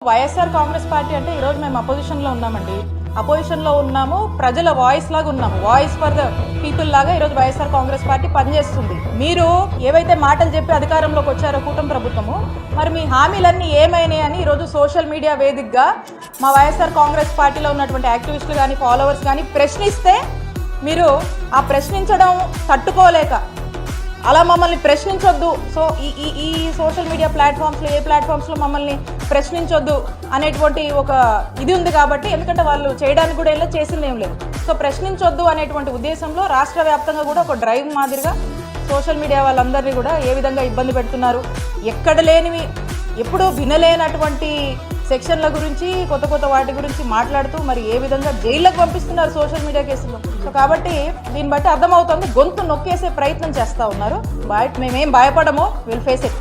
YSR Congress party అంటే ఈరోజు మేము అపోజిషన్లో ఉన్నామండి. అపోజిషన్లో ఉన్నాము, ప్రజల వాయిస్ లాగా ఉన్నాము, వాయిస్ ఫర్ ద పీపుల్ లాగా ఈరోజు వైఎస్ఆర్ కాంగ్రెస్ పార్టీ పనిచేస్తుంది. మీరు ఏవైతే మాటలు చెప్పి అధికారంలోకి వచ్చారో కూటమి ప్రభుత్వము, మరి మీ హామీలన్నీ ఏమైనాయి అని ఈరోజు సోషల్ మీడియా వేదికగా మా వైఎస్ఆర్ కాంగ్రెస్ పార్టీలో ఉన్నటువంటి యాక్టివిస్టులు కానీ ఫాలోవర్స్ కానీ ప్రశ్నిస్తే మీరు ఆ ప్రశ్నించడం తట్టుకోలేక అలా మమ్మల్ని ప్రశ్నించొద్దు, సో ఈ సోషల్ మీడియా ప్లాట్ఫామ్స్లో ఏ ప్లాట్ఫామ్స్లో మమ్మల్ని ప్రశ్నించొద్దు అనేటువంటి ఒక ఇది ఉంది కాబట్టి, ఎందుకంటే వాళ్ళు చేయడానికి కూడా ఇలా చేసింది ఏం లేదు. సో ప్రశ్నించొద్దు అనేటువంటి ఉద్దేశంలో రాష్ట్ర వ్యాప్తంగా కూడా ఒక డ్రైవ్ మాదిరిగా సోషల్ మీడియా వాళ్ళందరినీ కూడా ఏ విధంగా ఇబ్బంది పెడుతున్నారు, ఎక్కడ లేనివి ఎప్పుడూ వినలేనటువంటి సెక్షన్ల గురించి కొత్త కొత్త వాటి గురించి మాట్లాడుతూ మరి ఏ విధంగా జైళ్ళకు పంపిస్తున్నారు సోషల్ మీడియా కేసుల్లో. సో కాబట్టి దీన్ని బట్టి అర్థమవుతుంది, గొంతు నొక్కేసే ప్రయత్నం చేస్తూ ఉన్నారు. మేమేం భయపడము, విల్ ఫేస్ ఇట్.